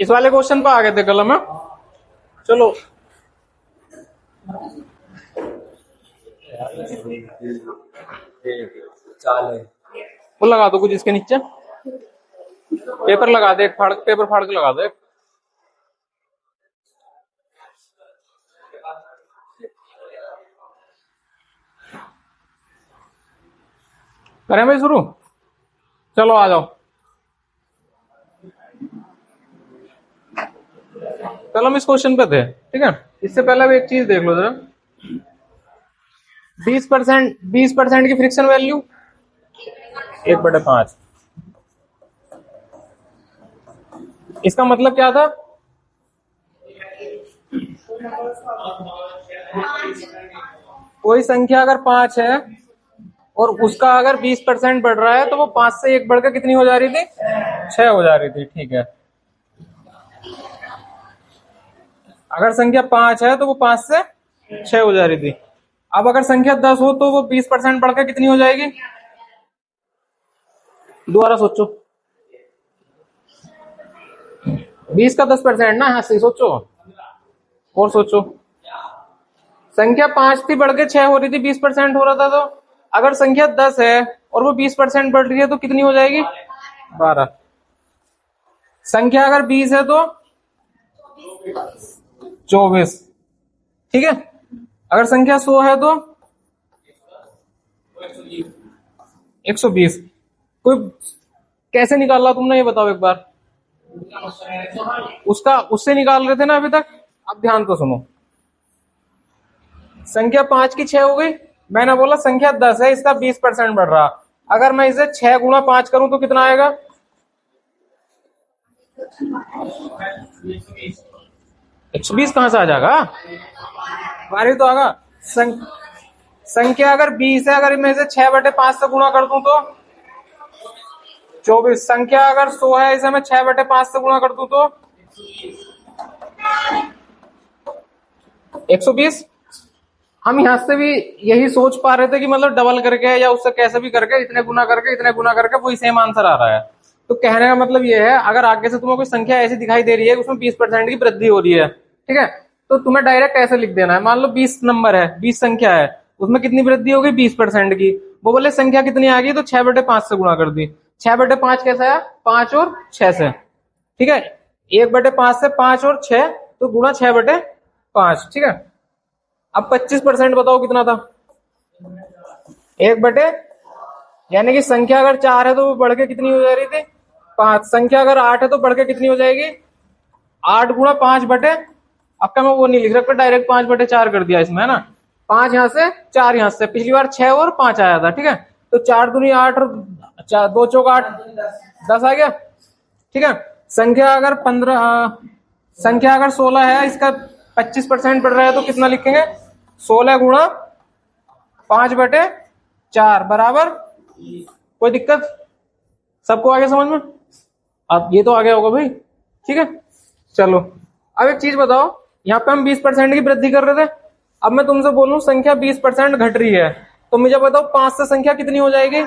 इस वाले क्वेश्चन पे आ गए थे कल हम। चलो चाल है वो लगा दो कुछ इसके नीचे, पेपर लगा दे, पेपर फाड़ के लगा दे। करें भाई शुरू? चलो आ जाओ। कल हम इस क्वेश्चन पे थे, ठीक है। इससे पहले भी एक चीज देख लो जरा। 20% की फ्रिक्शन वैल्यू 1/5। इसका मतलब क्या था? कोई संख्या अगर 5 है और उसका अगर 20% बढ़ रहा है तो वो 5 से 1 बढ़कर कितनी हो जा रही थी? 6 हो जा रही थी, ठीक है। अगर संख्या 5 है तो वो 5 से 6 हो जा रही थी। अब अगर संख्या 10 हो तो वो 20% बढ़कर कितनी हो जाएगी? दोबारा सोचो। 20 का 10% ना, हाँ सही सोचो और सोचो। संख्या 5 थी, बढ़ के 6 हो रही थी, 20% हो रहा था। तो अगर संख्या 10 है और वो 20% बढ़ रही है तो कितनी हो जाएगी? 12। संख्या अगर 20 है तो 24, ठीक है। अगर संख्या 100 है तो 120। कोई कैसे निकाला तुमने ये बताओ एक बार। उससे निकाल रहे थे ना अभी तक। अब ध्यान तो सुनो। संख्या 5 की 6 हो गई, मैंने बोला संख्या 10 है, इसका 20% बढ़ रहा। अगर मैं इसे 6 गुणा 5 करूं तो कितना आएगा? 120 कहां से आ जाएगा? बारी तो आगा। संख्या अगर 20 है, अगर मैं इसे 6/5 से गुणा कर दूं तो 24। संख्या अगर 100 है, इसे मैं 6/5 से गुणा कर दूं तो 120। हम यहां से भी यही सोच पा रहे थे कि मतलब डबल करके या उससे कैसे भी करके इतने गुना करके वही सेम आंसर आ रहा है। तो कहने का मतलब ये है, अगर आगे से तुम्हें कोई संख्या ऐसी दिखाई दे रही है उसमें 20% की वृद्धि हो रही है, ठीक है, तो तुम्हें डायरेक्ट ऐसे लिख देना है। मान लो 20 नंबर है, 20 संख्या है, उसमें कितनी वृद्धि होगी? 20% की। वो बोले संख्या कितनी आ गई, तो 6/5 से गुणा कर दी। 6/5 कैसा है? 5 और 6 से, ठीक है। 1/5 से 5 और 6 तो गुणा 6/5, ठीक है। अब 25% बताओ कितना था? 1 यानी कि संख्या अगर 4 है तो वो बढ़ के कितनी हो जा रही थी? 5। संख्या अगर 8 है तो बढ़ के कितनी हो जाएगी? 8 गुणा 5/, अब का मैं वो नहीं लिख रहा, डायरेक्ट 5/4 कर दिया इसमें, है ना। 5 यहां से, 4 यहां से। पिछली बार 6 और 5 आया था, ठीक है। तो 4 दूनी 8 और 2 चौक 8, 10 आ गया, ठीक है। संख्या अगर 16 है, इसका 25% बढ़ रहा है तो कितना लिखेंगे? 16 गुणा 5/4 बराबर। कोई दिक्कत? सबको आ गया समझ में? अब ये तो आ गया होगा भाई, ठीक है। चलो अब एक चीज बताओ, यहाँ पे हम 20% की वृद्धि कर रहे थे। अब मैं तुमसे बोलूं संख्या 20% घट रही है, तो मुझे बताओ 5 से संख्या कितनी हो जाएगी?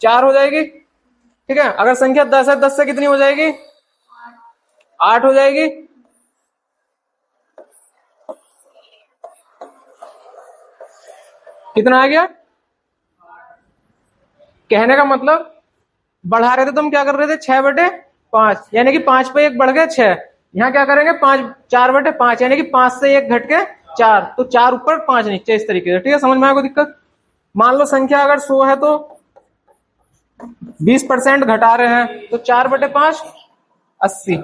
4 हो जाएगी, ठीक है। अगर संख्या 10 है, 10 से कितनी हो जाएगी? 8 हो जाएगी। कितना आ गया? कहने का मतलब बढ़ा रहे थे तो हम क्या कर रहे थे? 6/5, यानी कि 5 पे 1 बढ़ गया 6। यहाँ क्या करेंगे? 4/5, यानी कि 5 से 1 घट के 4, तो 4 ऊपर 5 नीचे, इस तरीके से, ठीक है। समझ में आया कोई दिक्कत? मान लो संख्या अगर 100 है तो 20% घटा रहे हैं, तो 4/5 80।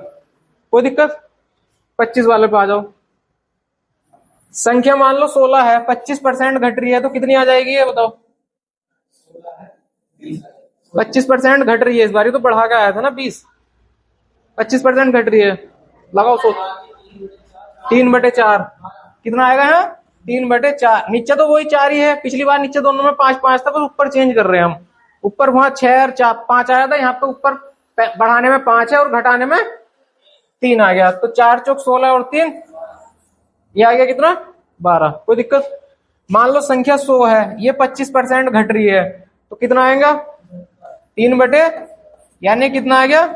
कोई दिक्कत? 25 वाले पे आ जाओ। संख्या मान लो 16 है, 25% घट रही है तो कितनी आ जाएगी ये बताओ? 25% घट रही है, इस बार तो बढ़ा के आया था ना 20। 25% घट रही है, लगाओ सोच। 3/4 कितना आएगा? है 3/4। नीचे तो वही 4 ही है, पिछली बार नीचे दोनों में 5-5 था, बस ऊपर चेंज कर रहे हैं हम। ऊपर वहां 6 और 5 आया था, यहाँ पे ऊपर बढ़ाने में 5 है और घटाने में 3 आ गया, तो 4 चौक 16 और 3 ये आ गया कितना? 12। कोई दिक्कत? मान लो संख्या 100 है, ये 25% घट रही है, तो कितना आएगा? 3/12। यानी कितना आ गया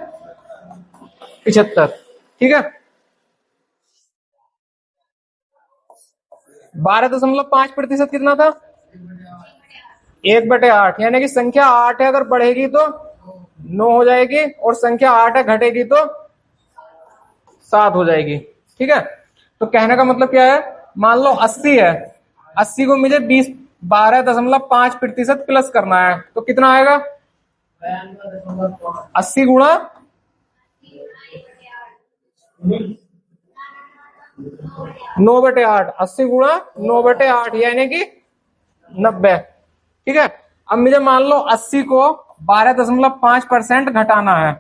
75। ठीक है, 12.5% कितना था 1/8, यानी कि संख्या 8 है, अगर बढ़ेगी तो 9 हो जाएगी, और संख्या 8 है घटेगी तो 7 हो जाएगी। ठीक है, तो कहने का मतलब क्या है, मान लो 80 है, 80 को मुझे 12.5% प्लस करना है, तो कितना आएगा 80 गुणा 9/8, 80 गुणा 9/8 यानी कि 90। ठीक है, अब मुझे मान लो 80 को 12.5% घटाना है,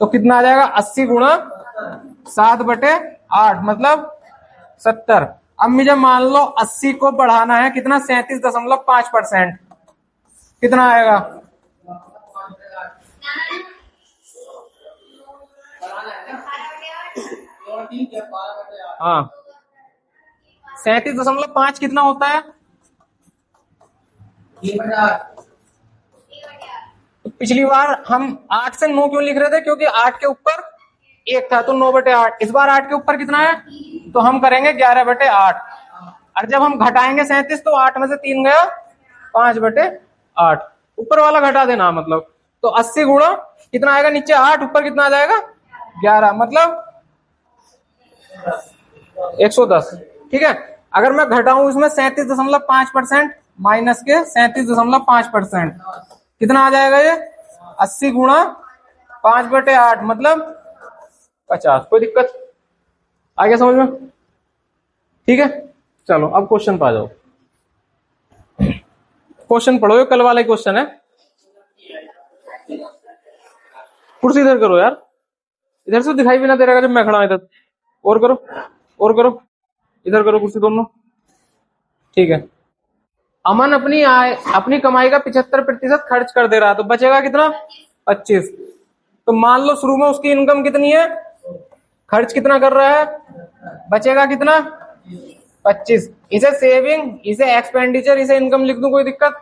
तो कितना आ जाएगा 80 गुणा 7/8 मतलब 70। अब मुझे मान लो 80 को बढ़ाना है कितना 37.5%, कितना आएगा हाँ 37.5 कितना होता है, तो पिछली बार हम 8 से 9 क्यों लिख रहे थे, क्योंकि 8 के ऊपर 1 था तो 9/8। इस बार 8 के ऊपर कितना है, तो हम करेंगे 11/8, और जब हम घटाएंगे 37 तो 8 में से 3 गया 5/8, ऊपर वाला घटा देना मतलब, तो 80 गुणा कितना आएगा नीचे 8, ऊपर कितना आ जाएगा 11 मतलब 110। ठीक है, अगर मैं घटाऊं इसमें 37.5% माइनस के 37.5%, कितना आ जाएगा ये 80 गुणा 5/8 मतलब 50। कोई दिक्कत आ गया समझ में? ठीक है, चलो अब क्वेश्चन पे आ जाओ। क्वेश्चन पढ़ो, ये कल वाला ही क्वेश्चन है। कुर्सी इधर करो यार, इधर से दिखाई भी ना दे रहा जब मैं खड़ा हूं इधर। और करो, और करो, इधर करो कुर्सी दोनों। ठीक है, अमन अपनी कमाई का 75% खर्च कर दे रहा है, तो बचेगा कितना 25। तो मान लो शुरू में उसकी इनकम कितनी है, खर्च कितना कर रहा है, बचेगा कितना 25। इसे सेविंग, इसे एक्सपेंडिचर, इसे इनकम लिख दूं, कोई दिक्कत?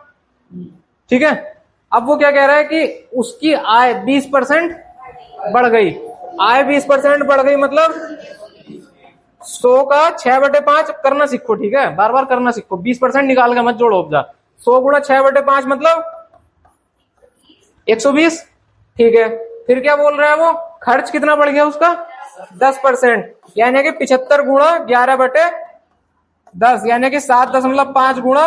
ठीक है, अब वो क्या कह रहा है कि उसकी आय 20% बढ़ गई। आय 20% बढ़ गई मतलब 100 का 6/5 करना सीखो। ठीक है, बार बार करना सीखो, 20% निकाल के मत जोड़ो उपजा। 100 गुणा 6/5 मतलब 120। ठीक है, फिर क्या बोल रहा है वो, खर्च कितना बढ़ गया उसका 10%, यानी कि 75 गुणा 11/10 यानी कि 7.5 गुणा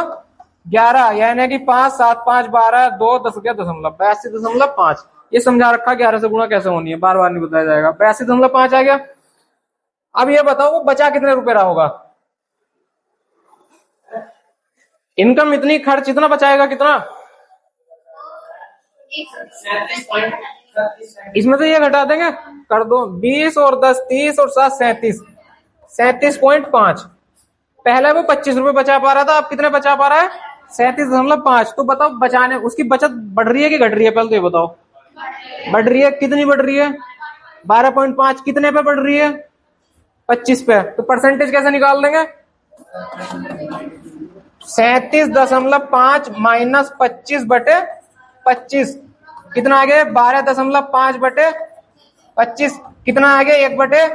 11 यानी कि 5 7 5 12 2 10 गया 82.5। ये समझा रखा 11 से गुणा कैसे होनी है, बार बार नहीं बताया जाएगा। 82.5 आ गया। अब ये बताओ वो बचा कितने रुपए रहा होगा, इनकम इतनी, खर्च इतना, बचाएगा कितना, इसमें तो ये घटा देंगे, कर दो 20 और 10 30 और 7 37, 37.5। पहले वो 25 रुपए बचा पा रहा था, अब कितने बचा पा रहा है 37.5। तो बताओ बचाने उसकी बचत बढ़ रही है कि घट रही है, पहले तो ये बताओ। बढ़ रही है, कितनी बढ़ रही है 12.5, कितने पे बढ़ रही है 25 पे, तो परसेंटेज कैसे निकाल देंगे 37.5 माइनस 25/25 कितना आ गया 12.5/25 कितना आ गया 1/,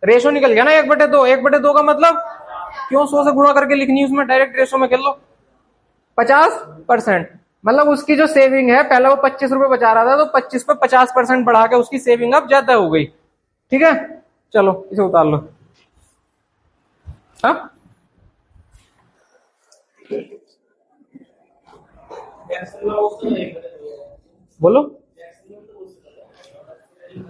रेशो निकल गया ना 1/2। 1/2 का मतलब क्यों 100 से गुणा करके लिखनी, उसमें डायरेक्ट रेशो में कर लो 50%। मतलब उसकी जो सेविंग है, पहले वो 25 रुपए बचा रहा था, तो 25 पे 50% बढ़ा के उसकी सेविंग अब ज्यादा हो गई। ठीक है, चलो इसे उतार लो। हाँ बोलो।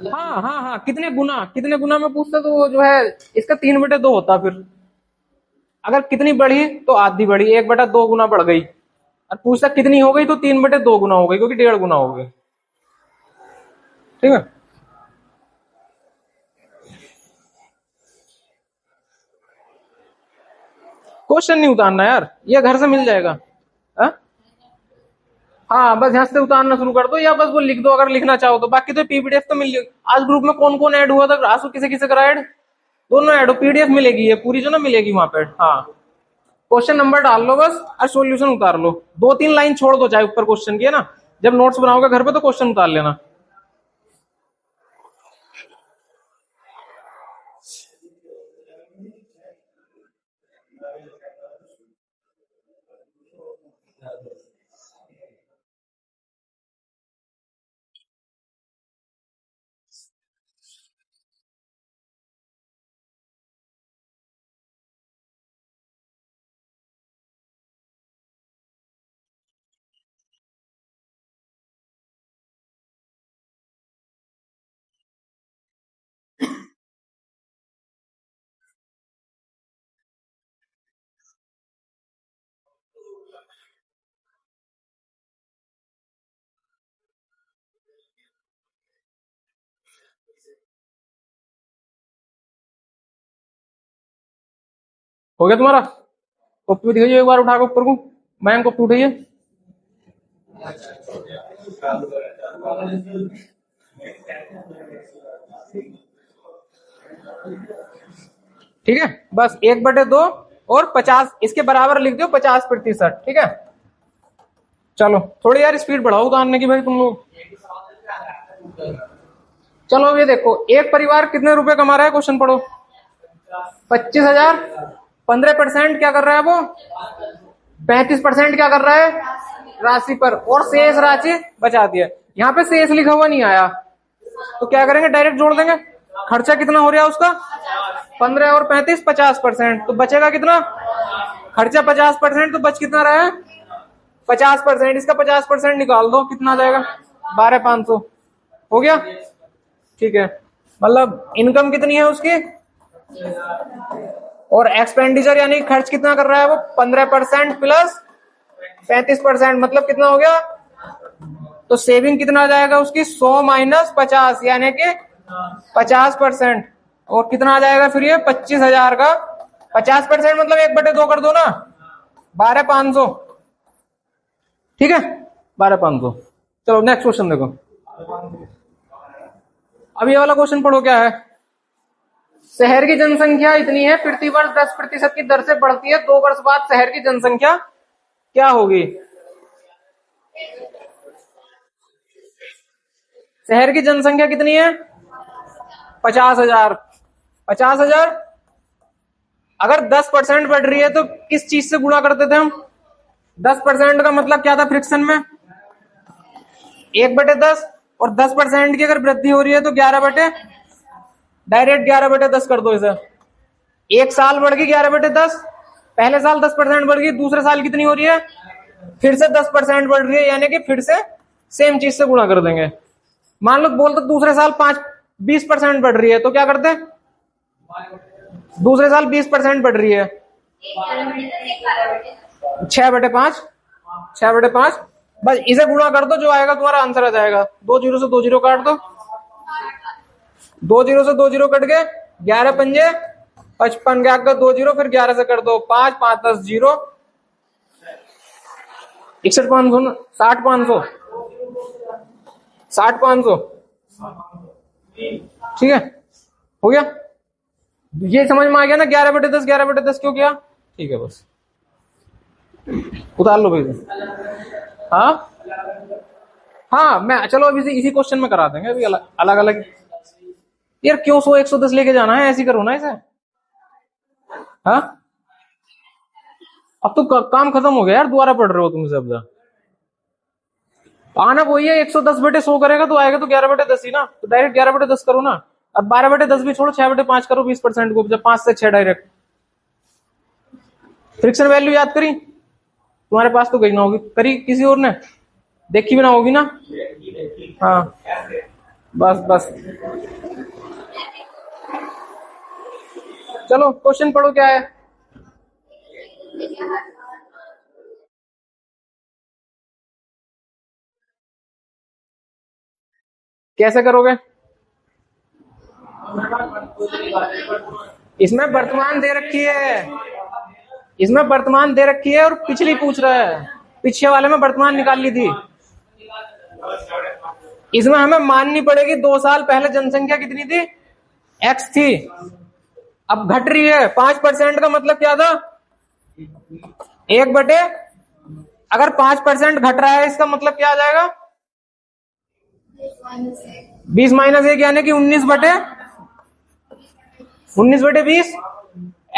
हाँ हाँ हाँ, कितने गुना में पूछते तो वो जो है इसका 3/2 होता। फिर अगर कितनी बढ़ी तो आधी बढ़ी, 1/2 गुना बढ़ गई, और पूछता कितनी हो गई तो 3/2 गुना हो गई, क्योंकि 1.5 गुना हो गई। ठीक है, क्वेश्चन नहीं उतारना यार, ये घर से मिल जाएगा। हाँ बस यहाँ से उतारना शुरू कर दो, या बस वो लिख दो अगर लिखना चाहो तो, बाकी तो पीपीडीएफ तो मिल जाएगी। आज ग्रुप में कौन कौन ऐड हुआ था, आंसू किसे किसे करा ऐड, दोनों ऐड हो, पीडीएफ मिलेगी ये पूरी जो ना मिलेगी वहां पे। हाँ क्वेश्चन नंबर डाल लो बस और सॉल्यूशन उतार लो, 2-3 लाइन छोड़ दो चाहे ऊपर क्वेश्चन की है ना, जब नोट्स बनाओगे घर पे तो क्वेश्चन उतार लेना। हो गया तुम्हारा? कॉपी दिखाइए एक बार उठा के ऊपर को। मैम कॉपी उठाइए। ठीक है, बस 1/2 और 50 इसके बराबर लिख दो, 50%। ठीक है, चलो थोड़ी यार स्पीड बढ़ाओ उतारने की भाई तुम लोग। चलो अब ये देखो, एक परिवार कितने रुपए कमा रहा है, क्वेश्चन पढ़ो। 25,000। 15% क्या कर रहा है वो? 35% क्या कर रहा है? राशि पर, और शेष राशि बचा दिया। यहाँ पे शेष लिखा हुआ नहीं आया तो क्या करेंगे, डायरेक्ट जोड़ देंगे। खर्चा कितना हो रहा है उसका? 15 और 35 50%, तो बचेगा कितना? खर्चा 50%, तो बच कितना रहा है? 50%। इसका 50% निकाल दो, कितना आ जाएगा? 12,500। हो गया? ठीक है, मतलब इनकम कितनी है उसकी, और एक्सपेंडिचर यानी खर्च कितना कर रहा है वो? 15% प्लस 35%, मतलब कितना हो गया? तो सेविंग कितना आ जाएगा उसकी? 100 माइनस 50 यानी कि 50%। और कितना आ जाएगा फिर ये? 25,000 का 50% मतलब 1/2 कर दो ना, 12,500। ठीक है, 12,500। चलो नेक्स्ट क्वेश्चन देखो। अब ये वाला क्वेश्चन पढ़ो, क्या है? शहर की जनसंख्या इतनी है, प्रति वर्ष 10% की दर से बढ़ती है, 2 वर्ष बाद शहर की जनसंख्या क्या होगी? शहर की जनसंख्या कितनी है? 50,000। 50,000 अगर 10% बढ़ रही है तो किस चीज से गुणा करते थे हम? 10% का मतलब क्या था फ्रिक्शन में? 1/10। और 10% की अगर वृद्धि हो रही है तो 11 डायरेक्ट 11/10 कर दो इसे। एक साल बढ़ गई 11/10, पहले साल 10% बढ़ गई, दूसरे साल कितनी हो रही है? फिर से 10% बढ़ रही है, यानी कि फिर से सेम चीज से गुणा कर देंगे। मान लो बोलते दूसरे साल 20% बढ़ रही है तो क्या करते? दूसरे साल 20% बढ़ रही है, 6/5। 6/5, बस इसे गुणा कर दो, जो आएगा तुम्हारा आंसर आ जाएगा। 2 जीरो से 2 जीरो काट दो, 2 जीरो से 2 जीरो कट गए, 11 पंजे 55, गया 2 जीरो, फिर 11 से कर दो 5, 5 10 जीरो, 61,500, 60,500, 60,500। ठीक है, हो गया? ये समझ में आ गया ना? 11/10 11/10 क्यों किया? ठीक है, बस उतार लो भाई। हाँ हाँ, मैं चलो अभी इसी क्वेश्चन में करा देंगे, अभी अलग अलग। यार क्यों 100 110 लेके जाना है? ऐसी करो ना इसे। हाँ, अब तो काम खत्म हो गया यार, दोबारा पढ़ रहे हो तुम सब। आना वही है, 110/100 करेगा तो आएगा तो 11/10 ही ना, तो डायरेक्ट 11/10 करो ना। और 12/10 भी छोड़ो, 6/5 करो 20% को, जब 5 से 6 डायरेक्ट। फ्रिक्शन वैल्यू याद करी? तुम्हारे पास तो गई ना होगी, करी किसी और ने? देखी भी ना होगी ना? हाँ, बस बस। चलो क्वेश्चन पढ़ो, क्या है? कैसे करोगे? इसमें वर्तमान दे रखी है, इसमें वर्तमान दे रखी है और पिछली पूछ रहा है। पिछले वाले में वर्तमान निकाल ली थी, इसमें हमें माननी पड़ेगी 2 साल पहले जनसंख्या कितनी थी? x थी, अब घट रही है। 5% का मतलब क्या था? 1 बटे, अगर 5% घट रहा है इसका मतलब क्या आ जाएगा? 20 - 1 यानी कि 19/20।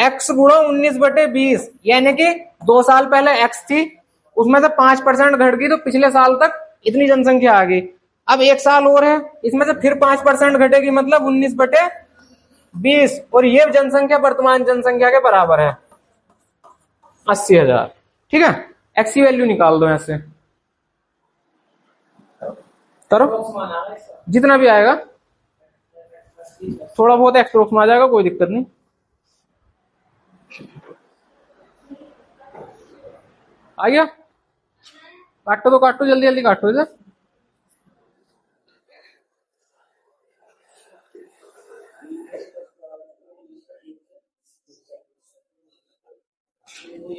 x गुणा 19/20 यानी कि 2 साल पहले x थी, उसमें से 5% घट गई तो पिछले साल तक इतनी जनसंख्या आ गई। अब 1 साल और है, इसमें से फिर 5% घटेगी, मतलब 19/20, और ये जनसंख्या वर्तमान जनसंख्या के बराबर है 80,000। ठीक है, एक्स की वैल्यू निकाल दो ऐसे करो, जितना भी आएगा, थोड़ा बहुत एक्सप्रोक्स में आ जाएगा, कोई दिक्कत नहीं। आ गया? काटो तो काटो, जल्दी जल्दी काटो इसे।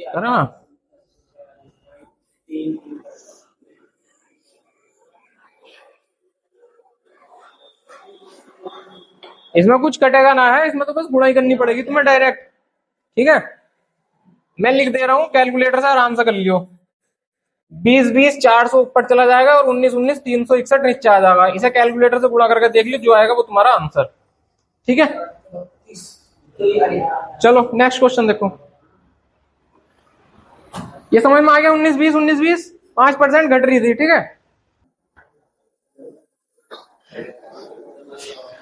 है ना? इसमें कुछ कटेगा ना है, इसमें तो बस गुणाई करनी पड़ेगी तुम्हें डायरेक्ट। ठीक है, मैं लिख दे रहा हूं, कैलकुलेटर से आराम से कर लियो। 20 - 20 400 ऊपर चला जाएगा, और 19 - 19 361 नीचे आ जाएगा। इसे कैलकुलेटर से गुणा करके देख लियो, जो आएगा वो तुम्हारा आंसर। ठीक है, चलो नेक्स्ट क्वेश्चन देखो। ये समझ में आ गया? 19 - 20 5% घट रही थी। ठीक है,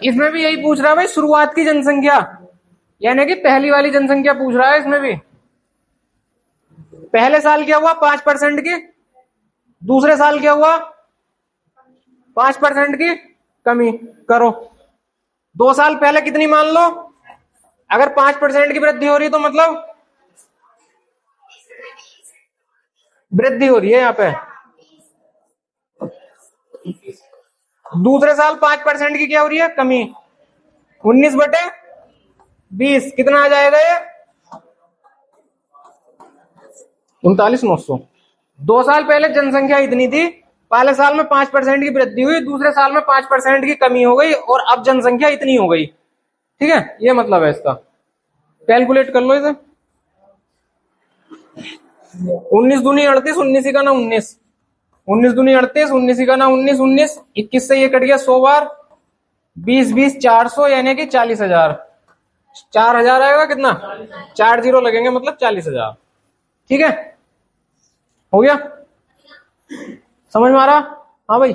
इसमें भी यही पूछ रहा है भाई, शुरुआत की जनसंख्या, यानी कि पहली वाली जनसंख्या पूछ रहा है इसमें भी। पहले साल क्या हुआ? 5% की। दूसरे साल क्या हुआ? 5% की कमी। करो, 2 साल पहले कितनी मान लो? अगर 5% की वृद्धि हो रही है तो मतलब वृद्धि हो रही है यहाँ पे। दूसरे साल 5% की क्या हो रही है? कमी। 19/20 कितना आ जाएगा ये? 39,900। 2 साल पहले जनसंख्या इतनी थी, पहले साल में 5% की वृद्धि हुई, दूसरे साल में 5% की कमी हो गई, और अब जनसंख्या इतनी हो गई। ठीक है, ये मतलब है इसका। कैलकुलेट कर लो इसे। 19 - 2 = 38, 19 का ना 19, 19 - 2 = 38, 19 का ना 19, 19 21 से ये कट गया 100 बार, 20 - 20 400 यानी कि 40,000। 4,000 आएगा कितना? 4 जीरो लगेंगे, मतलब 40,000। ठीक है, हो गया? समझ में आ रहा? हाँ भाई,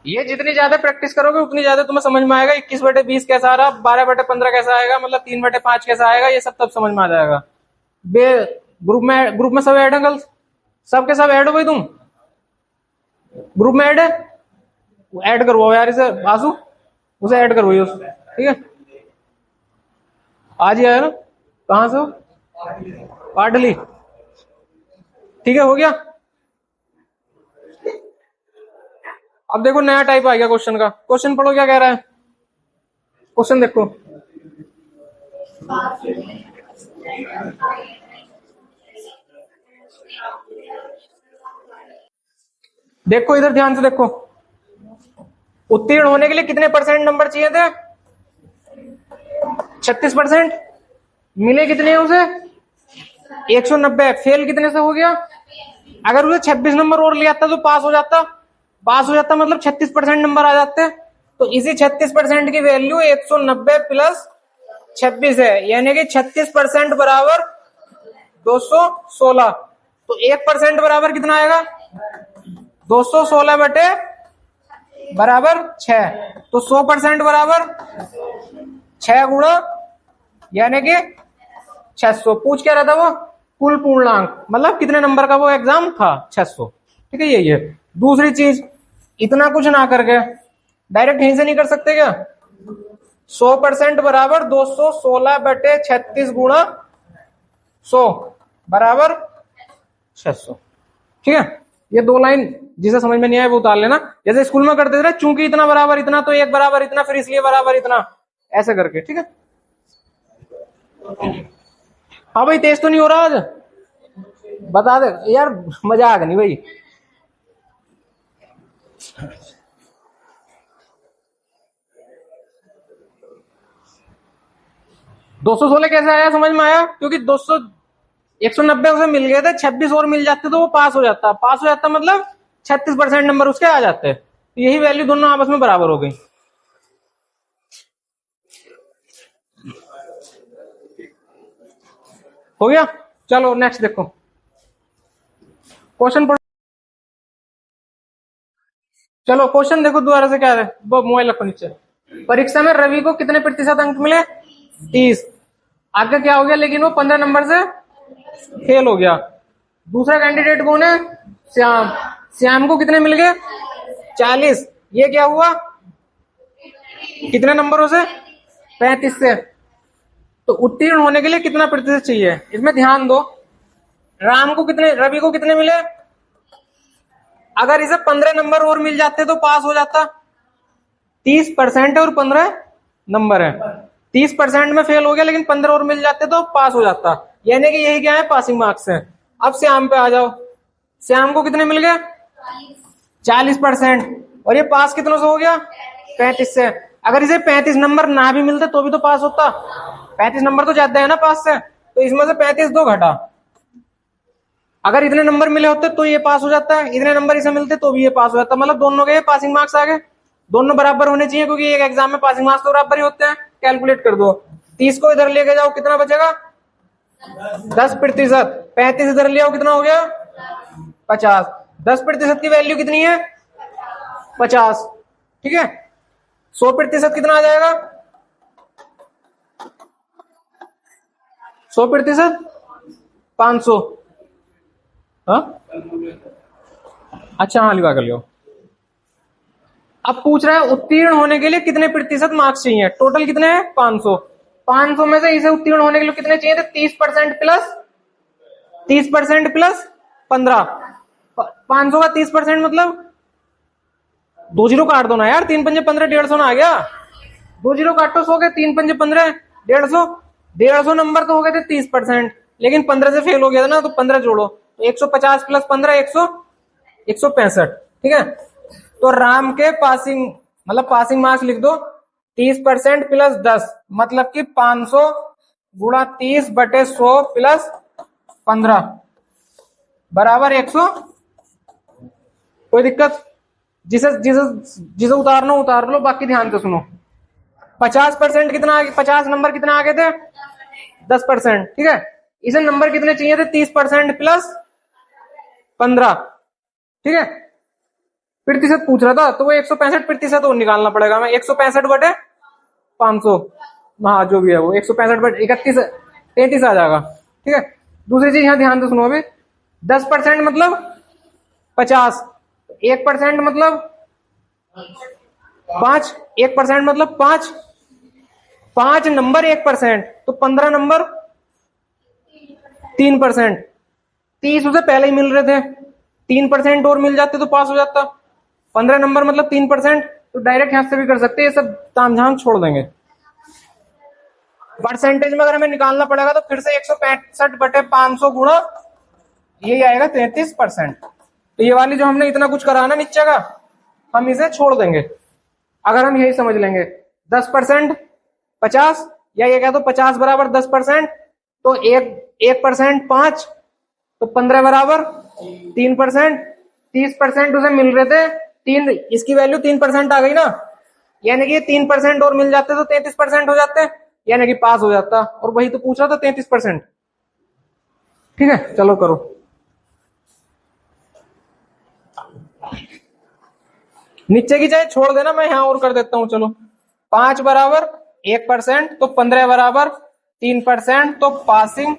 ये जितनी ज्यादा प्रैक्टिस करोगे उतनी ज्यादा तुम्हें समझ में आएगा। 21/20 कैसा आ रहा, 12/15 कैसा आएगा, मतलब 3/5 कैसा आएगा, ये सब तब समझ में आ जाएगा। बे ग्रुप में सब ऐड है गर्ल्स, सबके सब ऐड हो भाई। तुम ग्रुप में ऐड है, ऐड करवाओ यार इसे, आंसू उसे ऐड करवाइए उस। ठीक है, आज ही आया ना, कहां से हो? पाटली। ठीक है, हो गया। अब देखो नया टाइप आ गया क्वेश्चन का। क्वेश्चन पढ़ो क्या कह रहा है, क्वेश्चन देखो। देखो इधर ध्यान से देखो, उत्तीर्ण होने के लिए कितने परसेंट नंबर चाहिए थे? 36%। मिले कितने हैं उसे? 190। फेल कितने से हो गया? अगर उसे 26 नंबर और ले आता तो पास हो जाता। पास हो जाता मतलब 36% नंबर आ जाते। तो इसी 36% की वैल्यू 190 प्लस 26 है, यानी कि 36% बराबर 216। तो 1% बराबर कितना आएगा? 216 बराबर 6। तो 100% बराबर 6 गुणा, यानी कि 600। पूछ क्या रहा था वो? कुल पूर्णांक, मतलब कितने नंबर का वो एग्जाम था? 600। ठीक है, यही है। दूसरी चीज, इतना कुछ ना करके डायरेक्ट यहीं से नहीं कर सकते क्या? 100% बराबर 216/36 गुणा 100 बराबर 600। ठीक है, ये दो लाइन जिसे समझ में नहीं आया वो उतार लेना। जैसे स्कूल में करते थे, चूंकि इतना बराबर इतना, तो एक बराबर इतना, फिर इसलिए बराबर इतना, ऐसे करके। ठीक है, हाँ भाई, तेज तो नहीं हो रहा आज? बता दे यार, मजाक नहीं भाई। 216 कैसे आया, समझ में आया? क्योंकि 190 उसे मिल गए थे, 26 और मिल जाते तो वो पास हो जाता। पास हो जाता मतलब 36% नंबर उसके आ जाते। यही वैल्यू दोनों आपस में बराबर हो गई। हो गया। चलो नेक्स्ट देखो क्वेश्चन पढ़ो। चलो क्वेश्चन देखो दोबारा से क्या है, वो मोबाइल रखो नीचे। परीक्षा में रवि को कितने प्रतिशत अंक मिले? 30। आगे क्या हो गया, लेकिन वो 15 नंबर से फेल हो गया। दूसरा कैंडिडेट कौन है? श्याम। श्याम को कितने मिल गए? 40। ये क्या हुआ, कितने नंबरों से? 35 से। तो उत्तीर्ण होने के लिए कितना प्रतिशत चाहिए, इसमें ध्यान दो। रवि को कितने मिले? अगर इसे 15 नंबर और मिल जाते तो पास हो जाता। 30% और 15 नंबर है, 30% में फेल हो गया, लेकिन 15 और मिल जाते तो पास हो जाता। यानी कि यही क्या है, पासिंग मार्क्स है। अब श्याम पे आ जाओ। श्याम को कितने मिल गए? 40%। और ये पास कितनों से हो गया? 35 से। अगर इसे 35 नंबर ना भी मिलते तो भी तो पास होता। 35 नंबर तो ज्यादा है ना पास से, तो इसमें से 35 दो घटा। अगर इतने नंबर मिले होते तो ये पास हो जाता है, इतने नंबर इसे मिलते तो भी ये पास हो जाता। मतलब दोनों के पासिंग मार्क्स आ गए। दोनों बराबर होने चाहिए, क्योंकि एक एग्जाम में पासिंग मार्क्स तो बराबर ही होते हैं। कैलकुलेट कर दो। 30 को इधर लेके जाओ, कितना बचेगा? 10%। 35 इधर ले आओ, कितना हो गया? 50। 10% की वैल्यू कितनी है? 50। ठीक है। 100% कितना आ जाएगा? 100% 500। हाँ अच्छा, हाँ लिखा कर लियो। अब पूछ रहा है उत्तीर्ण होने के लिए कितने प्रतिशत मार्क्स चाहिए। टोटल कितने हैं? 500। 500 में से इसे उत्तीर्ण होने के लिए कितने चाहिए थे? 30% प्लस 15। 500 का 30% मतलब 2 जीरो काट दो ना यार, 3 पंजे 15, 150 ना आ गया। 2 जीरो काटो, 100 के 3 पंजे 15, 150। 150 नंबर तो हो गए थे 30%, लेकिन 15 से फेल हो गया था ना, तो 15 जोड़ो तो 150 प्लस 15 165। ठीक है। तो राम के पासिंग मार्क्स लिख दो 30% प्लस 10, मतलब कि 500 गुणा 30/100 प्लस 15 बराबर 100। कोई दिक्कत? जिसे जिसे जिसे उतारना उतार लो, बाकी ध्यान से सुनो। 50% कितना आगे, 50 नंबर कितना आगे थे? 10%। ठीक है। इसे नंबर कितने चाहिए थे? 30% प्लस 15। ठीक है। प्रतिशत पूछ रहा था, तो वो 165% और निकालना पड़ेगा। मैं 165/500, हाँ जो भी है वो 165/31 33 आ जाएगा। ठीक है। दूसरी चीज यहां ध्यान से सुनो अभी। 10% मतलब 50, 1% मतलब 5, 1% मतलब 5, 5 नंबर 1%, तो 15 नंबर 3%। 30 उसे पहले ही मिल रहे थे, 3% और मिल जाते तो पास हो जाता। 15 नंबर मतलब 3%, तो डायरेक्ट यहां से भी कर सकते हैं, ये सब तामझाम छोड़ देंगे। परसेंटेज में अगर हमें निकालना पड़ेगा तो फिर से 165/500 गुणा यही आएगा 33%। तो ये वाली जो हमने इतना कुछ करा ना नीचे का, हम इसे छोड़ देंगे अगर हम यही समझ लेंगे। 10% 50, या ये कह दो 50 बराबर 10%, तो 1% 5, तो 15 बराबर 3%। 30% उसे मिल रहे थे 3, इसकी वैल्यू 3% आ गई ना, यानी कि 3% और मिल जाते तो 33% हो जाते, यानी कि पास हो जाता। और वही तो पूछ रहा था, 33%। ठीक है। चलो करो। नीचे की चाहे छोड़ देना, मैं यहां और कर देता हूं। चलो 5 बराबर 1%, तो 15 बराबर 3%, तो पासिंग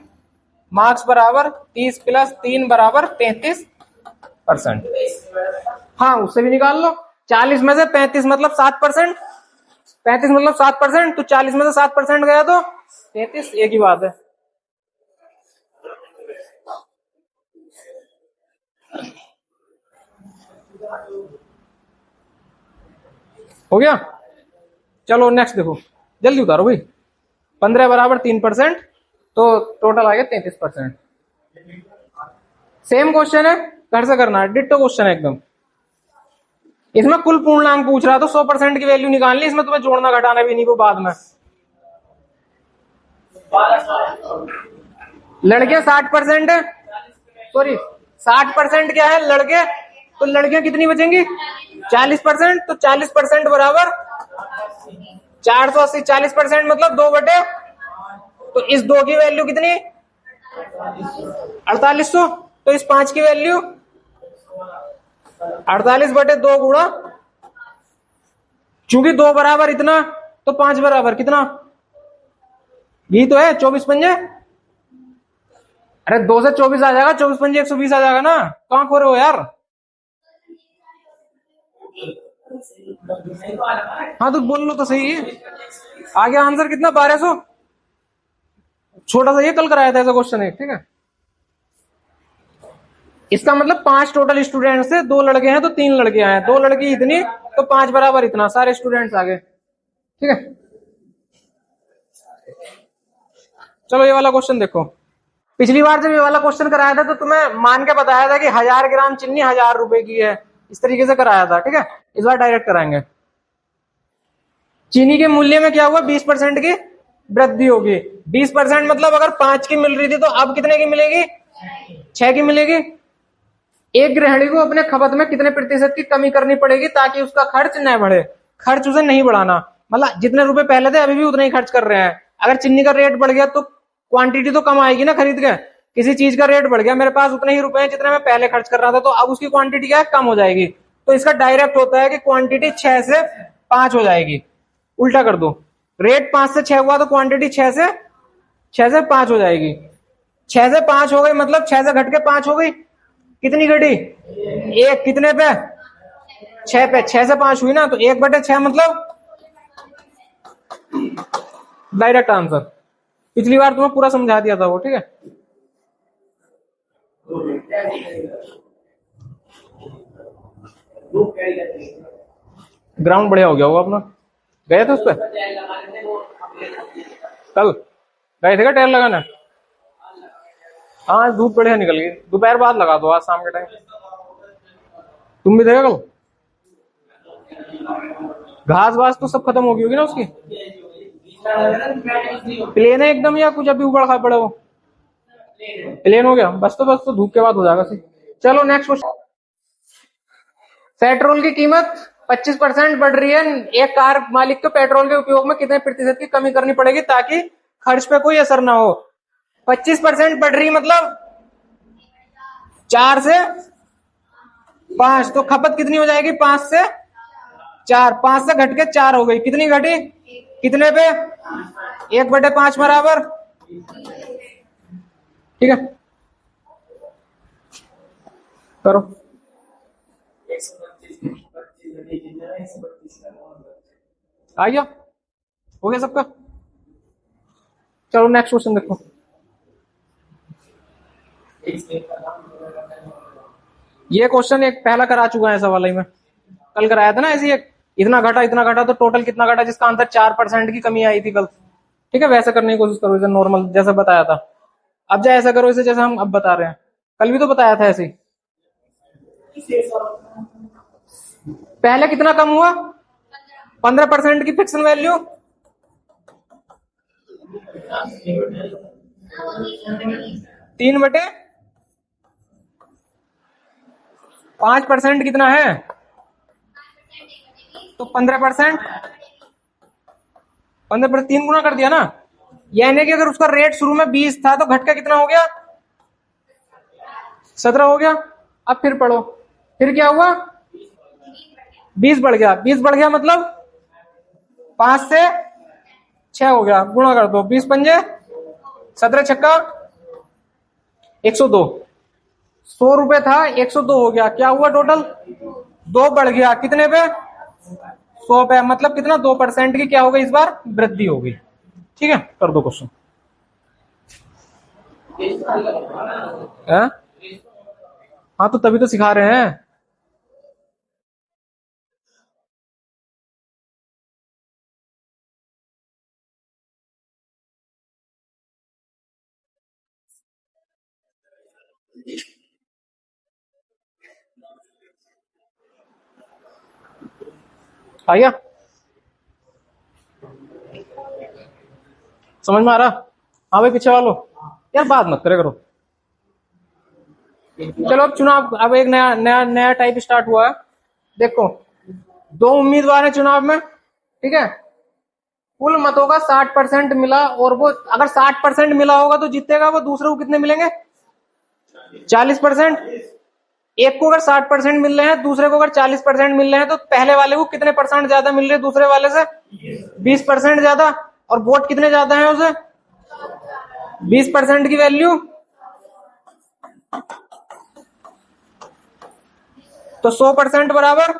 मार्क्स बराबर 30 प्लस 3 बराबर 33%। हाँ उससे भी निकाल लो। 40 में से 35 मतलब 7%, 35 मतलब 7%, तो 40 में से 7% गया तो 33, एक ही बात है। हो गया। चलो नेक्स्ट देखो, जल्दी उतारो भाई। 15 बराबर 3%, तो टोटल आ गया 33%। सेम क्वेश्चन है, घर से करना है, डिट्टो क्वेश्चन है एकदम। इसमें कुल पूर्णांक पूछ रहा, तो 100% की वैल्यू निकालनी, इसमें तुम्हें जोड़ना घटाना भी नहीं, वो बाद में। लड़के 60% है, सॉरी 60% क्या है लड़के, तो लड़कियां कितनी बचेंगी 40%, तो 40% बराबर 480, 40% मतलब 2/, तो इस 2 की वैल्यू कितनी 4800, तो इस 5 की वैल्यू 48/2 गुणा, चूंकि 2 बराबर इतना तो 5 बराबर कितना, यही तो है 24 पंजे, अरे 2 से 24 आ जाएगा, 24 पंजे 120 आ जाएगा ना, कहां खो रहे हो यार। हाँ तो बोल लो तो सही है, आ गया आंसर कितना 1200, छोटा सा ये कल कराया था ऐसा क्वेश्चन है, ठीक है। इसका मतलब 5 टोटल स्टूडेंट्स थे, 2 लड़के हैं तो 3 लड़के आए, 2 लड़की इतनी तो 5 बराबर इतना, सारे स्टूडेंट्स आ गए, ठीक है। चलो ये वाला क्वेश्चन देखो, पिछली बार जब ये वाला क्वेश्चन कराया था तो तुम्हें मान के बताया था कि 1000 ग्राम चीनी 1000 रुपए की है, इस तरीके से कराया था, ठीक है। इस बार डायरेक्ट कराएंगे। चीनी के मूल्य में क्या हुआ 20% की वृद्धि होगी, 20% मतलब अगर 5 की मिल रही थी तो अब कितने की मिलेगी 6 की मिलेगी। एक गृहिणी को अपने खपत में कितने प्रतिशत की कमी करनी पड़ेगी ताकि उसका खर्च न बढ़े, खर्च उसे नहीं बढ़ाना, मतलब जितने रुपए पहले थे अभी भी उतने ही खर्च कर रहे हैं। अगर चीनी का रेट बढ़ गया तो क्वांटिटी तो कम आएगी ना खरीद के, किसी चीज का रेट बढ़ गया, मेरे पास उतने ही रुपए हैं जितने मैं पहले खर्च कर रहा था, तो अब उसकी क्वांटिटी क्या है कम हो जाएगी, तो इसका डायरेक्ट होता है कि क्वांटिटी 6 से 5 हो जाएगी। उल्टा कर दो, रेट 5 से 6 हुआ तो क्वांटिटी 6 से 5 हो जाएगी, 6 से 5 हो गई मतलब 6 से घट के 5 हो गई, कितनी घटी एक, कितने पे 6 पे, 6 से 5 हुई ना, तो 1/6 मतलब डायरेक्ट आंसर। पिछली बार तुम्हें पूरा समझा दिया था वो, ठीक है। ग्राउंड बढ़िया हो गया होगा अपना, गए थे उस पर कल, गए थे क्या टायर लगाना। हाँ धूप बढ़िया निकल गई, दोपहर बाद लगा दो आज शाम के टाइम, तुम भी थे कल। घास वास तो सब खत्म हो गई होगी ना उसकी, प्लेन है एकदम या कुछ अभी उबड़ खाबड़ है वो, प्लेन हो गया बस, तो धूप के बाद हो जाएगा सही। चलो नेक्स्ट क्वेश्चन, पेट्रोल की कीमत 25% बढ़ रही है, एक कार मालिक को पेट्रोल के उपयोग में कितने प्रतिशत की कमी करनी पड़ेगी ताकि खर्च पे कोई असर ना हो। 25% बढ़ रही मतलब 4 से 5, तो खपत कितनी हो जाएगी 5 से 4, 5 से घट के 4 हो गई, कितनी घटी कितने पे 1/5 बराबर, ठीक है करो। आ गया, हो गया सबका। चलो नेक्स्ट क्वेश्चन देखो, ये क्वेश्चन एक पहला करा चुका है ऐसा वाला ही मैं, कल कराया था ना ऐसे, एक इतना घटा तो टोटल कितना घटा, जिसका आंसर 4% की कमी आई थी कल, ठीक है। वैसा करने की कोशिश करो जैसे नॉर्मल जैसा बताया था, अब जा ऐसा करो इसे जैसे हम अब बता रहे हैं, कल भी तो बताया था ऐसे ही। पहले कितना कम हुआ 15% की फिक्सन वैल्यू, 3/5% कितना है, तो 15%, 15% 3 गुना कर दिया ना, यानी कि अगर उसका रेट शुरू में 20 था तो घट का कितना हो गया 17 हो गया। अब फिर पढ़ो, फिर क्या हुआ 20 बढ़ गया, 20 बढ़ गया मतलब 5 से 6 हो गया, गुणा कर दो, 20 पंजे 17 छक्का 102, 100 रुपए था 102 हो गया, क्या हुआ टोटल 2 बढ़ गया, कितने पे 100 पे, मतलब कितना 2% की क्या हो गई इस बार वृद्धि हो गई, ठीक है। कर दो क्वेश्चन। हाँ तो तभी तो सिखा रहे हैं। आ गया, समझ में आ रहा। हाँ भाई पीछे वालों, यार बात मत करे करो। चलो अब चुनाव, अब एक नया नया नया टाइप स्टार्ट हुआ है। देखो, दो उम्मीदवार हैं चुनाव में, ठीक है। कुल मतों का 60% मिला, और वो अगर 60% मिला होगा तो जीतेगा वो, दूसरे को कितने मिलेंगे? 40%। एक को अगर 60% मिल रहे हैं, दूसरे को अगर 40% मिल रहे हैं, तो पहले वाले को कितने परसेंट ज्यादा मिल रहे हैं दूसरे वाले से? 20% ज्यादा। और वोट कितने ज्यादा है उसे? 20% की वैल्यू, तो 100% बराबर,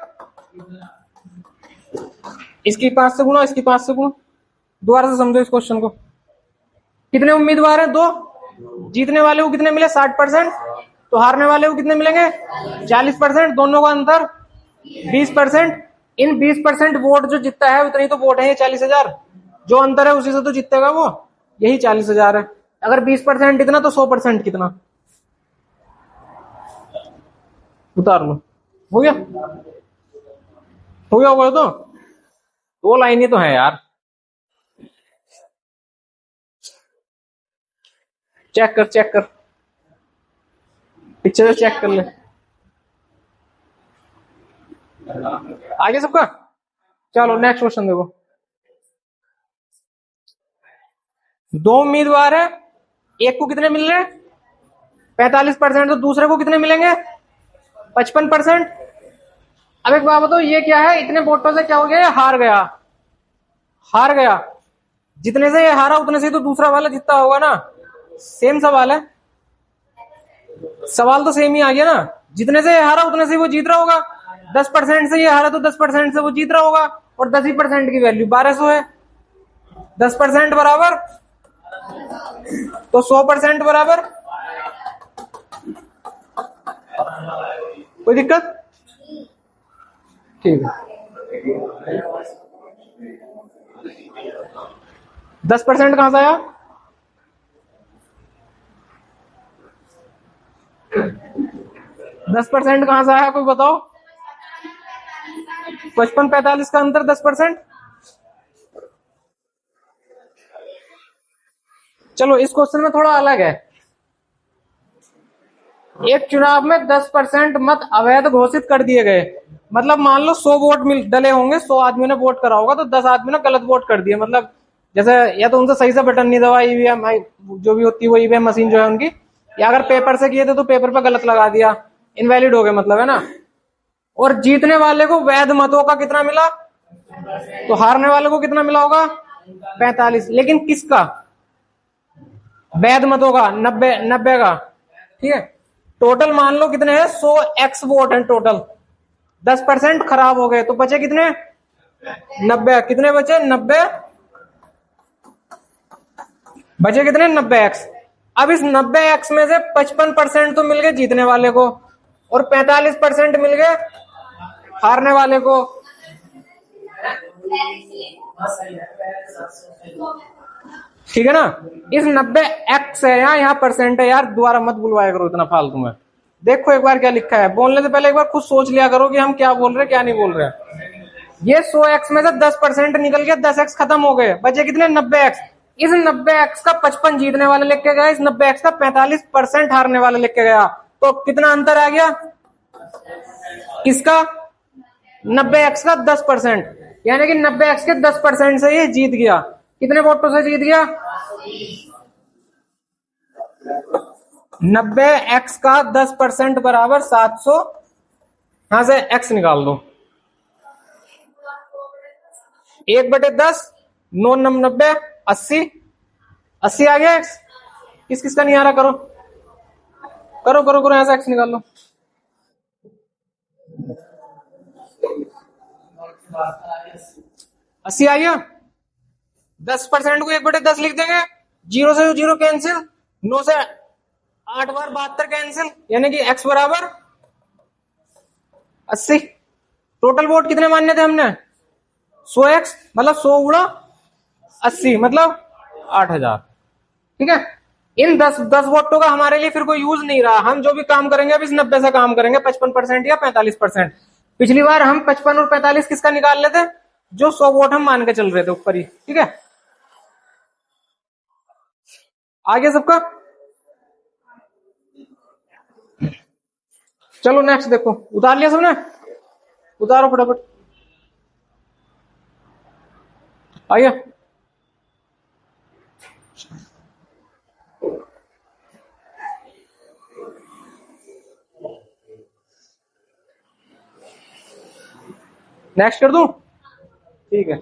इसकी 5 से गुणो, इसकी 5 से गुणो। दोबारा से समझो इस क्वेश्चन को। कितने उम्मीदवार हैं? दो। जीतने वाले को कितने मिले? 60%। तो हारने वाले को कितने मिलेंगे? 40%। दोनों का अंतर 20%। इन 20% वोट जो जीतता है उतनी तो वोट है ये 40,000। जो अंतर है उसी से तो जीतेगा वो, यही 40,000 है। अगर 20% इतना तो 100% कितना? उतार लो। हो गया? हो गया होगा तो। दो लाइन ही तो है यार। चेक कर, चेक कर, पिक्चर चेक कर ले। आगे सबका। चलो नेक्स्ट क्वेश्चन देखो। दो उम्मीदवार है, एक को कितने मिल रहे हैं? 45%। तो दूसरे को कितने मिलेंगे? 55%। अब एक बात बताओ, ये क्या है? इतने वोटों से क्या हो गया? हार गया, हार गया। जितने से ये हारा उतने से तो दूसरा वाला जीतता होगा ना। सेम सवाल है, सवाल तो सेम ही आ गया ना। जितने से ये हारा उतने से वो जीत रहा होगा। 10% से ये हारा तो 10% से वो जीत रहा होगा। और 10% की वैल्यू 1200 है। 10% बराबर तो 100% बराबर। कोई दिक्कत? ठीक है। 10% कहां से आया? 10% कहां से आया? कोई बताओ। 55-45 का अंतर 10%। चलो इस क्वेश्चन में थोड़ा अलग है। एक चुनाव में 10% मत अवैध घोषित कर दिए गए। मतलब मान लो 100 वोट डले होंगे, 100 आदमी ने वोट करा होगा, तो 10 आदमी ने गलत वोट कर दिया। मतलब जैसे या तो उनसे सही से बटन नहीं दबा, ईवीएम जो भी होती है वो ईवीएम मशीन जो है उनकी, या अगर पेपर से किए थे तो पेपर पे गलत लगा दिया, इनवैलिड हो गए मतलब, है ना। और जीतने वाले को वैध मतों का कितना मिला? तो हारने वाले को कितना मिला होगा? 45। लेकिन किसका? वैध मतों का 90 का, ठीक है। टोटल मान लो कितने हैं? 100x वोट हैं टोटल। 10% खराब हो गए तो बचे कितने? 90। कितने बचे? 90। बचे कितने? 90x। अब इस 90x में से 55% तो मिल गए जीतने वाले को, और 45% मिल गए हारने वाले को। ठीक है ना। इस 90x है यहाँ परसेंट है यार, दोबारा मत बुलवाया करो इतना फालतू में। देखो एक बार क्या लिखा है, बोलने से पहले एक बार खुद सोच लिया करो कि हम क्या बोल रहे हैं क्या नहीं बोल रहे हैं। ये 100x में से 10% निकल गया, 10x खत्म हो गए, बचे कितने? 90x। इस 90x का 55 जीतने वाले लिख के गया, इस 90x का 45% हारने वाले लिख के गया। तो कितना अंतर आ गया? किसका? 90x का 10%। यानी कि 90x के 10% से ये जीत गया। कितने वोटों से जीत गया? 90x का 10% बराबर 700। यहां से x निकाल दो। 1/10, 9 90, 80। 80 आ गया x। किस किस का नहीं आ रहा? करो करो करो करो, यहां से x निकाल लो। 80 आ गया। 10% को 1/10 लिख देंगे, 0 से 0 कैंसिल, 9 से 8 बार 72 कैंसिल, यानी कि x बराबर 80। टोटल वोट कितने मान्य थे हमने? 100x, मतलब 100 गुणा 80 मतलब 8000। ठीक है। इन 10 वोटों का हमारे लिए फिर कोई यूज नहीं रहा। हम जो भी काम करेंगे अब इस 90 से काम करेंगे, 55% या 45%। पिछली बार हम 55 और 45 किसका निकाल लेते? जो 100 वोट हम मान के चल रहे थे ऊपर ही। ठीक है। आ गया सबका? चलो नेक्स्ट देखो, उतार लिया सबने? उतारो फटाफट। आ गया? नेक्स्ट कर दूं? ठीक है।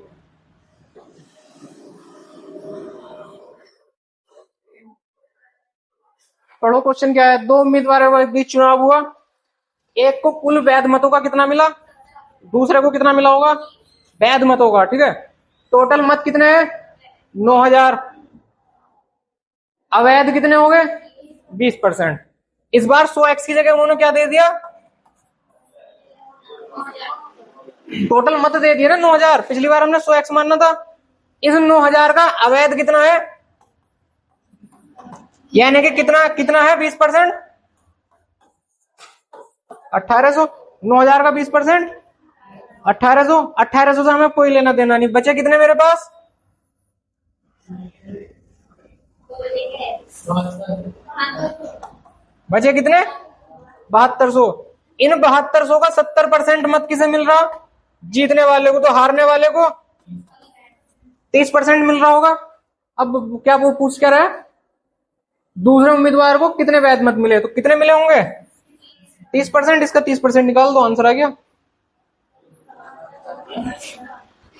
पढ़ो क्वेश्चन क्या है। दो उम्मीदवारों के बीच चुनाव हुआ, एक को कुल वैध मतों का कितना मिला, दूसरे को कितना मिला होगा, वैध मतों का, ठीक है। टोटल मत कितने हैं? 9000। अवैध कितने हो गए? 20%। इस बार 100x की जगह उन्होंने क्या दे दिया? टोटल मत दे दिया ना 9000। पिछली बार हमने 100x मानना था। इस 9000 का अवैध कितना है, यानी कि कितना कितना है 20%? 1800। 9000 का 20% 1800। 1800 से हमें कोई लेना देना नहीं। बचे कितने मेरे पास? बचे कितने? 7200। इन 7200 का 70% मत किसे मिल रहा? जीतने वाले को। तो हारने वाले को 30% मिल रहा होगा। अब क्या वो पूछ क्या रहा है? दूसरे उम्मीदवार को कितने वैध मत मिले, तो कितने मिले होंगे? 30%। इसका 30% निकाल दो, आंसर आ गया।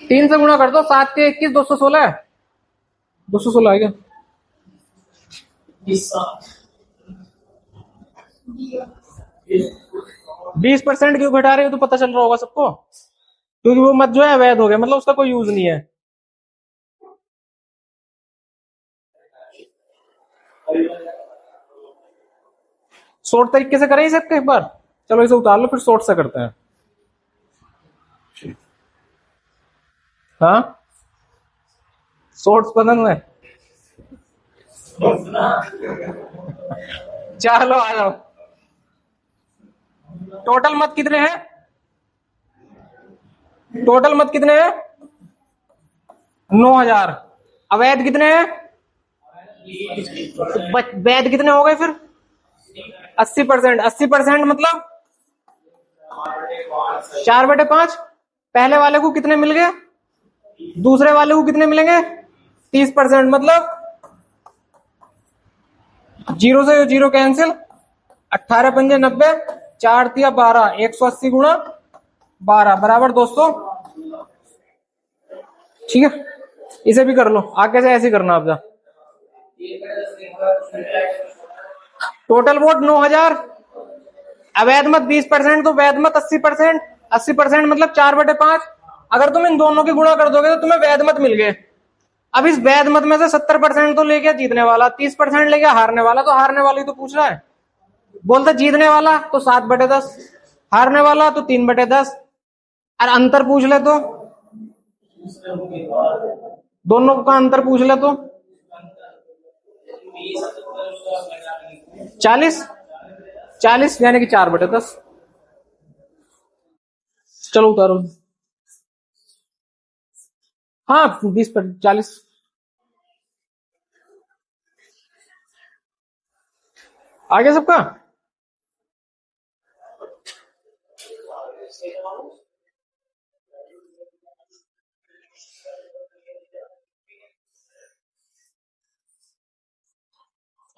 3 से गुणा कर दो। 7 के 21, 216 है। 216 आ गया। 20% क्यों घटा रहे हो तो पता चल रहा होगा सबको, क्योंकि वो मत जो है अवैध हो गया, मतलब उसका कोई यूज नहीं है। शॉर्ट तरीके से करें इसे एक बार। चलो इसे उतार लो, फिर शॉर्ट से करते हैं। हाँ, शॉर्ट्स पसंद है? चलो आ जाओ। टोटल मत कितने हैं? टोटल मत कितने हैं? 9000। अवैध कितने हैं? वैध कितने हो गए फिर? 80%। 80% मतलब 4/5। पहले वाले को कितने मिल गए, दूसरे वाले को कितने मिलेंगे? 30%। मतलब 0 से 0 कैंसिल। 18 पंजे 90, 4 तिया 12, 180 गुणा 12 बराबर 200। ठीक है, इसे भी कर लो। आगे से ऐसे करना आप। टोटल वोट 9000, अवैध मत 20%, तो वैध मत 80%। 80% मतलब 4/5। अगर तुम इन दोनों की गुणा कर दोगे तो तुम्हें वैध मत मिल गए। अब इस वैध मत में से 70% तो ले गया जीतने वाला, 30% ले गया हारने वाला। तो हारने वाली तो पूछ रहा है। बोलता जीतने वाला तो 7/10, हारने वाला तो 3/10। और अंतर पूछ ले तो, दोनों का अंतर पूछ ले तो 40। 40 यानी कि 4/10। चलो उतारो। हाँ 20/40। आगे सबका?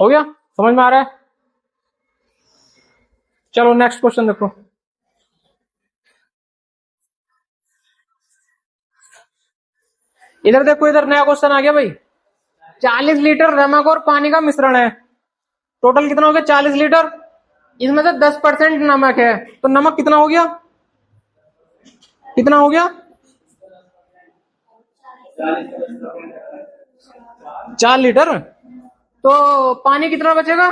हो गया? समझ में आ रहा है? चलो नेक्स्ट क्वेश्चन देखो। इधर देखो, इधर नया क्वेश्चन आ गया भाई। 40 लीटर नमक और पानी का मिश्रण है। टोटल कितना हो गया? 40 लीटर। इसमें से 10% नमक है, तो नमक कितना हो गया? कितना हो गया? 4 लीटर। तो पानी कितना बचेगा?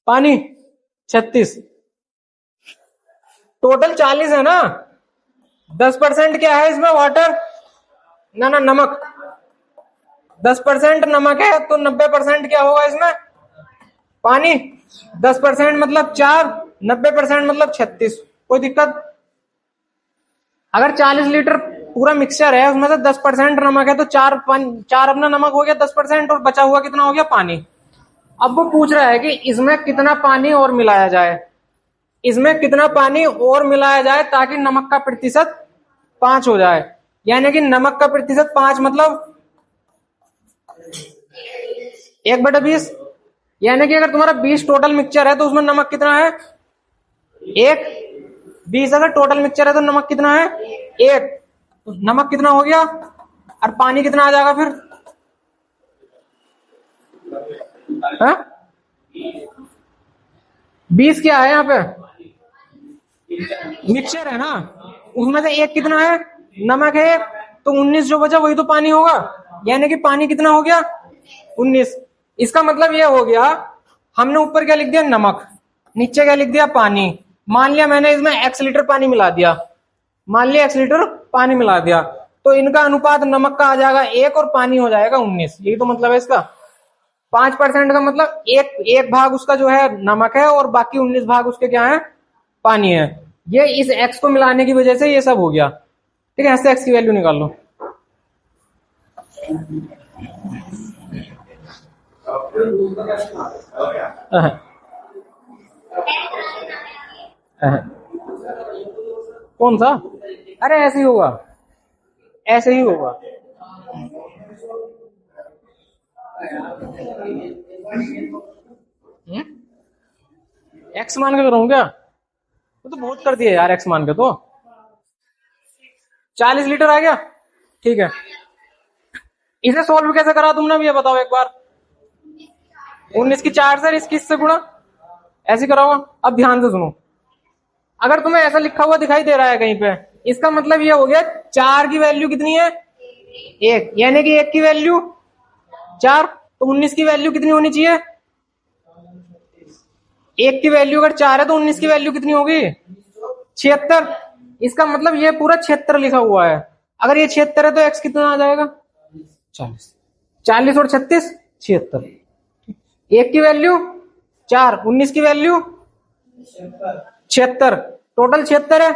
पानी 36। टोटल 40 है ना, 10% क्या है इसमें? वाटर ना ना नमक। 10% नमक है तो 90% क्या होगा इसमें? पानी। 10% मतलब 4, 90% मतलब 36। कोई दिक्कत? अगर 40 लीटर पूरा मिक्सचर है उसमें से 10% नमक है, तो चार अपना नमक हो गया 10%, और बचा हुआ कितना हो गया पानी। अब वो पूछ रहा है कि इसमें कितना पानी और मिलाया जाए, इसमें कितना पानी और मिलाया जाए ताकि नमक का प्रतिशत 5 हो जाए। यानी कि नमक का प्रतिशत 5 मतलब 1/20। यानी कि अगर तुम्हारा 20 टोटल मिक्सचर है तो उसमें नमक कितना है 1। 20 अगर टोटल मिक्सचर है तो नमक कितना है 1। तो नमक कितना हो गया और पानी कितना आ जाएगा फिर, हाँ? 20 क्या है यहाँ पे मिक्सचर है ना, उसमें से 1 कितना है नमक है 1, तो 19 जो बचा वही तो पानी होगा। यानी कि पानी कितना हो गया 19। इसका मतलब यह हो गया हमने ऊपर क्या लिख दिया नमक, नीचे क्या लिख दिया पानी। मान लिया मैंने इसमें x लीटर पानी मिला दिया, मान लिया x लीटर पानी मिला दिया, तो इनका अनुपात नमक का आ जाएगा 1 और पानी हो जाएगा 19। यही तो मतलब है इसका। 5% का मतलब एक भाग उसका जो है नमक है और बाकी 19 भाग उसके क्या है पानी है। ये इस x को मिलाने की वजह से ये सब हो गया। ठीक है, ऐसे x की वैल्यू निकाल लो। कौन सा, अरे ऐसे ही होगा, ऐसे ही होगा। एक्स मान के करूँ क्या, तो बहुत कर दिया यार एक्स मान के। तो 40 लीटर आ गया। ठीक है, इसे सोल्व कैसे करा तुमने अब ये बताओ एक बार। 19 की 4 से, इसकी इससे गुणा, ऐसे करा होगा। अब ध्यान से सुनो, अगर तुम्हें ऐसा लिखा हुआ दिखाई दे रहा है कहीं पे, इसका मतलब ये हो गया 4 की वैल्यू कितनी है 1, यानी कि 1 की वैल्यू 4, तो 19 की वैल्यू कितनी होनी चाहिए 1 की वैल्यू अगर 4 है तो 19 की वैल्यू कितनी होगी 76। इसका मतलब ये पूरा 76 लिखा हुआ है। अगर ये 76 है तो x कितना आ जाएगा 40। 40 और 36 76। 1 की वैल्यू 4, 19 की वैल्यू 76, टोटल 76 है।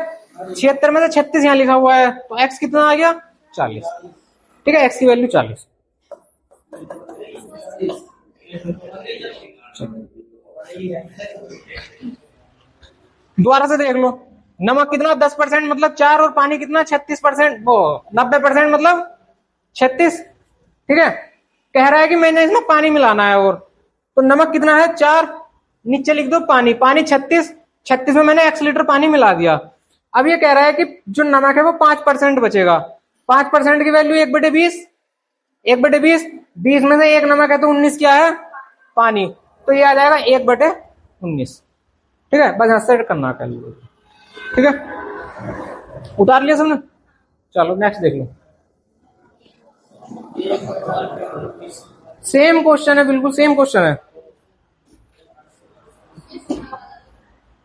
76 में से 36 यहां लिखा हुआ है, तो x कितना आ गया 40। ठीक है, x की वैल्यू 40। दोबारा से देख लो, नमक कितना 10% मतलब 4, और पानी कितना 36%, वो 90% मतलब 36। ठीक है, कह रहा है कि मैंने इसमें पानी मिलाना है, और तो नमक कितना है 4, नीचे लिख दो पानी, पानी 36 में मैंने x लीटर पानी मिला दिया। अब ये कह रहा है कि जो नमक है वो 5% बचेगा। 5% की वैल्यू 1/20, 1/20, 20 में से 1 नमक है तो 19 क्या है पानी, तो ये आ जाएगा 1/19। ठीक है, बस ऐसे करना कर लो। ठीक है, उतार लिया सबने। चलो नेक्स्ट देख लो। सेम क्वेश्चन है, बिल्कुल सेम क्वेश्चन है।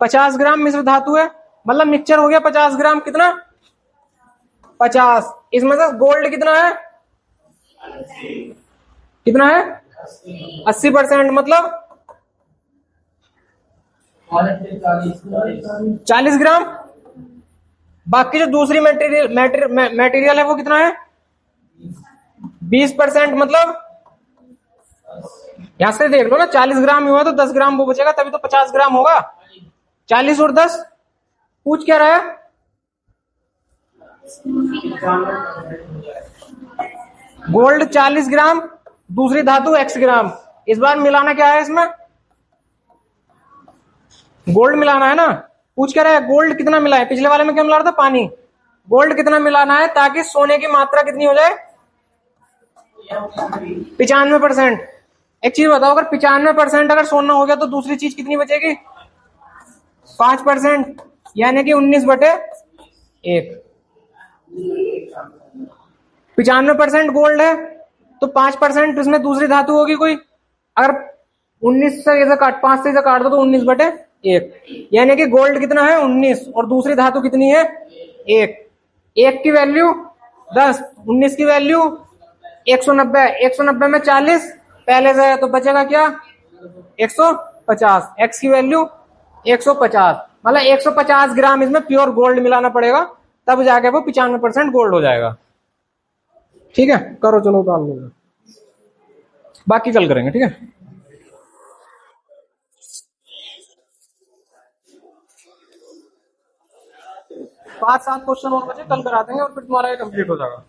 50 ग्राम मिश्र धातु है, मतलब मिक्सचर हो गया 50 ग्राम, कितना 50। इसमें से गोल्ड कितना है 80%, मतलब 40 ग्राम। बाकी जो दूसरी मटेरियल है वो कितना है 20%, मतलब यहां से देख लो ना, 40 ग्राम हुआ तो 10 ग्राम वो बचेगा, तभी तो 50 ग्राम होगा। 40 और 10, पूछ क्या रहा है गोल्ड 40 ग्राम, दूसरी धातु x ग्राम। इस बार मिलाना क्या है, इसमें गोल्ड मिलाना है ना। पूछ क्या रहा है गोल्ड कितना मिला है, पिछले वाले में क्या मिला रहा था पानी, गोल्ड कितना मिलाना है ताकि सोने की मात्रा कितनी हो जाए 95%। एक चीज बताओ, अगर 95% अगर सोना हो गया तो दूसरी चीज कितनी बचेगी 5%, यानी कि 19/1। 95% गोल्ड है तो 5% इसमें दूसरी धातु होगी कोई। अगर 19 से इसे काट, 5 से इसे काट दो तो 19/1, यानी कि गोल्ड कितना है 19 और दूसरी धातु कितनी है 1। 1 की वैल्यू 10, 19 की वैल्यू 190। 190 में 40 पहले से है तो बचेगा क्या 150। x की वैल्यू 150, मतलब 150 ग्राम इसमें प्योर गोल्ड मिलाना पड़ेगा तब जाके वो 95% गोल्ड हो जाएगा। ठीक है, करो चलो उतार लो, बाकी कल करेंगे, ठीक है। 5-7 क्वेश्चन और बचे, कल करा देंगे और फिर तुम्हारा ये कंप्लीट हो जाएगा।